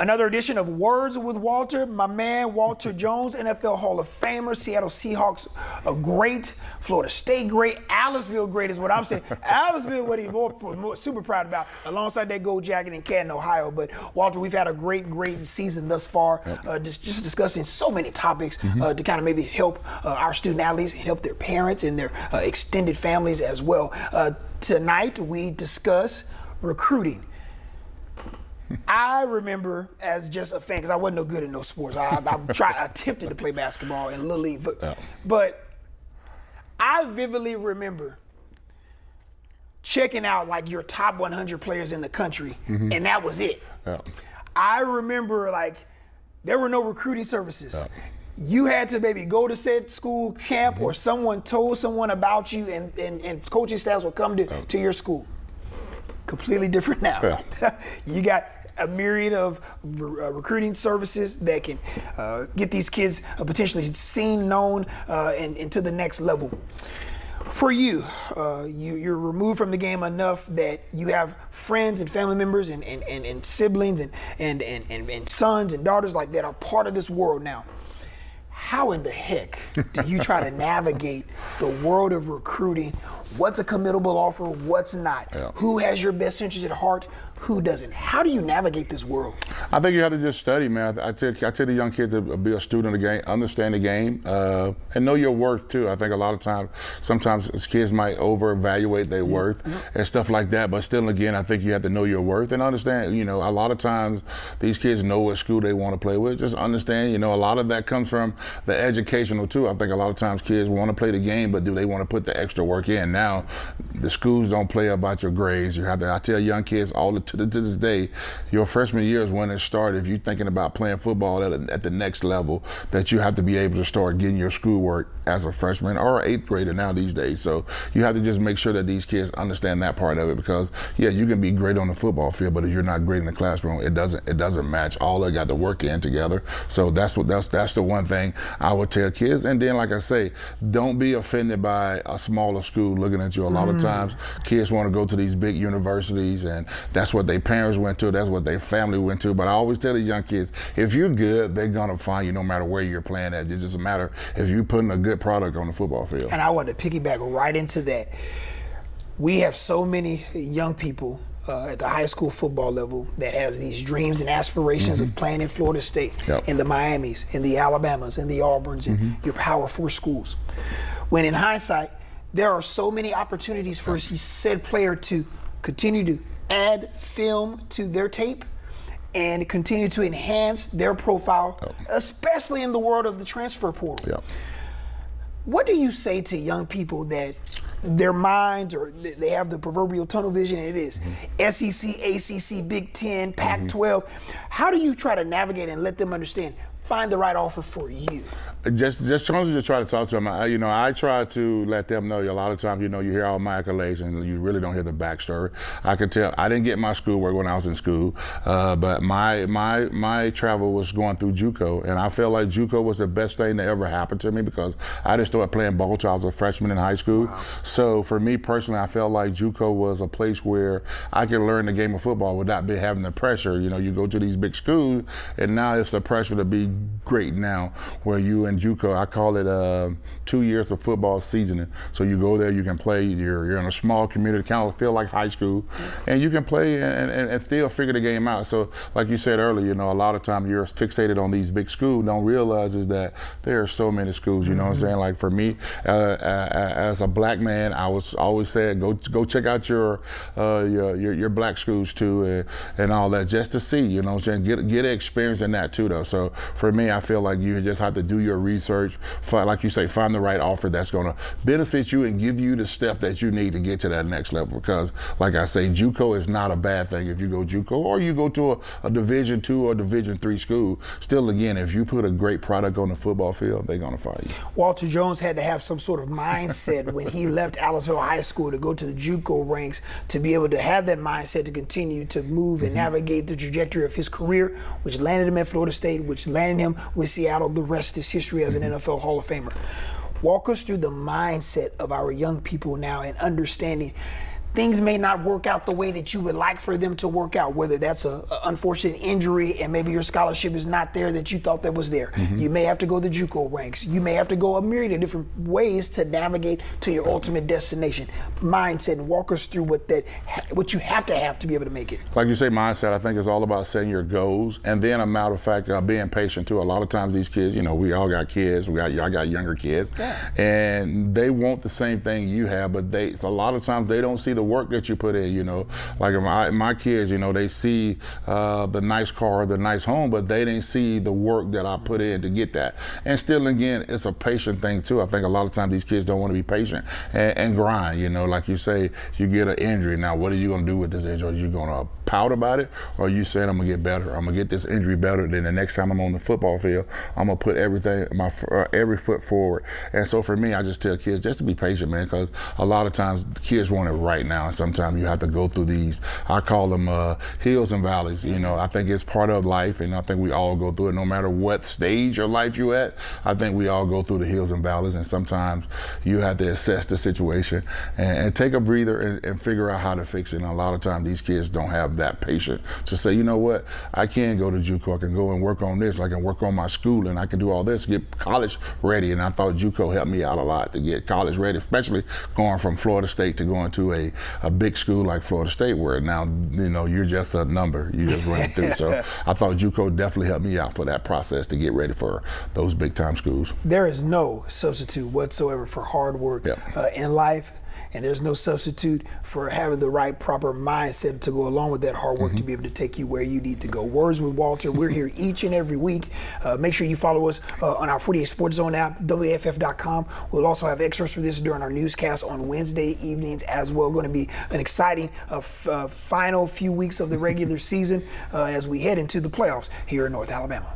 Another edition of Words with Walter, my man Walter Jones, NFL Hall of Famer, Seattle Seahawks a great, Florida State great, Aliceville great is what I'm saying. Aliceville, what he's more super proud about, alongside that gold jacket in Canton, Ohio. But Walter, we've had a great season thus far, just discussing so many topics to kind of maybe help our student athletes, help their parents and their extended families as well. Tonight we discuss recruiting. I remember as just a fan, because I wasn't no good at no sports. I attempted to play basketball in Little League, but I vividly remember checking out like your top 100 players in the country, and that was it. I remember like there were no recruiting services. You had to maybe go to said school camp, or someone told someone about you, and coaching staffs would come to your school. Completely different now. You got a myriad of recruiting services that can get these kids potentially seen, known, and to the next level. For you, you're removed from the game enough that you have friends and family members and siblings and sons and daughters like that are part of this world now. How in the heck do you try to navigate the world of recruiting? What's a committable offer? What's not? Who has your best interest at heart? Who doesn't? How do you navigate this world? I think you have to just study, man. I tell the young kids to be a student of the game, understand the game, and know your worth too. I think a lot of times, sometimes kids might over-evaluate their worth and stuff like that. But still, again, I think you have to know your worth and understand. You know, a lot of times these kids know what school they want to play with. Just understand. You know, a lot of that comes from the educational too. I think a lot of times kids want to play the game, but do they want to put the extra work in? Now, the schools don't play about your grades. You have to. I tell young kids all to this day, your freshman year is when it started. If you're thinking about playing football at the next level, that you have to be able to start getting your schoolwork as a freshman or eighth grader now these days. So you have to just make sure that these kids understand that part of it, because yeah, you can be great on the football field, but if you're not great in the classroom, it doesn't match. All they got to work in together. So that's the one thing I would tell kids. And then, like I say, don't be offended by a smaller school looking at you. A lot of times kids want to go to these big universities, and that's what their parents went to, that's what their family went to. But I always tell the young kids, if you're good, they're gonna find you no matter where you're playing at. It's just a matter if you're putting a good product on the football field. And I want to piggyback right into that. We have so many young people at the high school football level that has these dreams and aspirations of playing in Florida State, in the Miamis, in the Alabamas, in the Auburns, and your Power 4 schools. When in hindsight, there are so many opportunities for said player to continue to add film to their tape and continue to enhance their profile, especially in the world of the transfer portal. What do you say to young people that their minds, or they have the proverbial tunnel vision, and it is SEC, ACC, Big Ten, Pac-12? How do you try to navigate and let them understand, find the right offer for you? Just try to talk to them. I try to let them know. A lot of times, you hear all my accolades and you really don't hear the backstory. I can tell I didn't get my schoolwork when I was in school, but my travel was going through JUCO, and I felt like JUCO was the best thing that ever happened to me, because I just started playing ball till I was a freshman in high school. So for me personally, I felt like JUCO was a place where I could learn the game of football without having the pressure. You go to these big schools, and now it's the pressure to be great now, where you in JUCO, I call it 2 years of football seasoning. So you go there, you can play, you're in a small community, kind of feel like high school, and you can play and still figure the game out. So like you said earlier, a lot of times you're fixated on these big schools, don't realize is that there are so many schools, you know what I'm saying? Like for me, as a black man, I was always saying, go check out your black schools too, and all that, just to see, what I'm saying? Get experience in that too though. So for me, I feel like you just have to do your research, like you say, find the right offer that's going to benefit you and give you the step that you need to get to that next level. Because like I say, JUCO is not a bad thing. If you go JUCO or you go to a Division II or Division III school, still again, if you put a great product on the football field, they're going to find you. Walter Jones had to have some sort of mindset when he left Aliceville High School to go to the JUCO ranks, to be able to have that mindset to continue to move and navigate the trajectory of his career, which landed him at Florida State, which landed him with Seattle. The rest is history as an NFL Hall of Famer. Walk us through the mindset of our young people now and understanding things may not work out the way that you would like for them to work out, whether that's a unfortunate injury and maybe your scholarship is not there that you thought that was there. You may have to go the JUCO ranks. You may have to go a myriad of different ways to navigate to your ultimate destination. Mindset, and walk us through what you have to be able to make it. Like you say, mindset, I think is all about setting your goals, and then a matter of fact, being patient too. A lot of times these kids, you know, we all got kids, I got younger kids, and they want the same thing you have, but a lot of times they don't see the work that you put in, you know. Like my kids, you know, they see the nice car, the nice home, but they didn't see the work that I put in to get that. And still, again, it's a patient thing too. I think a lot of times these kids don't want to be patient and grind, you know. Like you say, you get an injury. Now, what are you going to do with this injury? Are you going to pout about it, or are you saying, I'm going to get better? I'm going to get this injury better, then the next time I'm on the football field, I'm going to put every foot forward. And so for me, I just tell kids just to be patient, man, because a lot of times kids want it right now, and sometimes you have to go through these, I call them hills and valleys. You know, I think it's part of life, and I think we all go through it no matter what stage of life you're at. I think we all go through the hills and valleys, and sometimes you have to assess the situation and take a breather and figure out how to fix it. And a lot of times these kids don't have that patience to say, you know what, I can go to JUCO, I can go and work on this, I can work on my school, and I can do all this, get college ready. And I thought JUCO helped me out a lot to get college ready, especially going from Florida State to going to a big school like Florida State, where now, you know, you're just a number, you just run through. So I thought JUCO definitely helped me out for that process to get ready for those big time schools. There is no substitute whatsoever for hard work in life. And there's no substitute for having the right proper mindset to go along with that hard work to be able to take you where you need to go. Words with Walter, we're here each and every week. Make sure you follow us on our 48 Sports Zone app, WAFF.com. We'll also have extras for this during our newscast on Wednesday evenings as well. Going to be an exciting final few weeks of the regular season as we head into the playoffs here in North Alabama.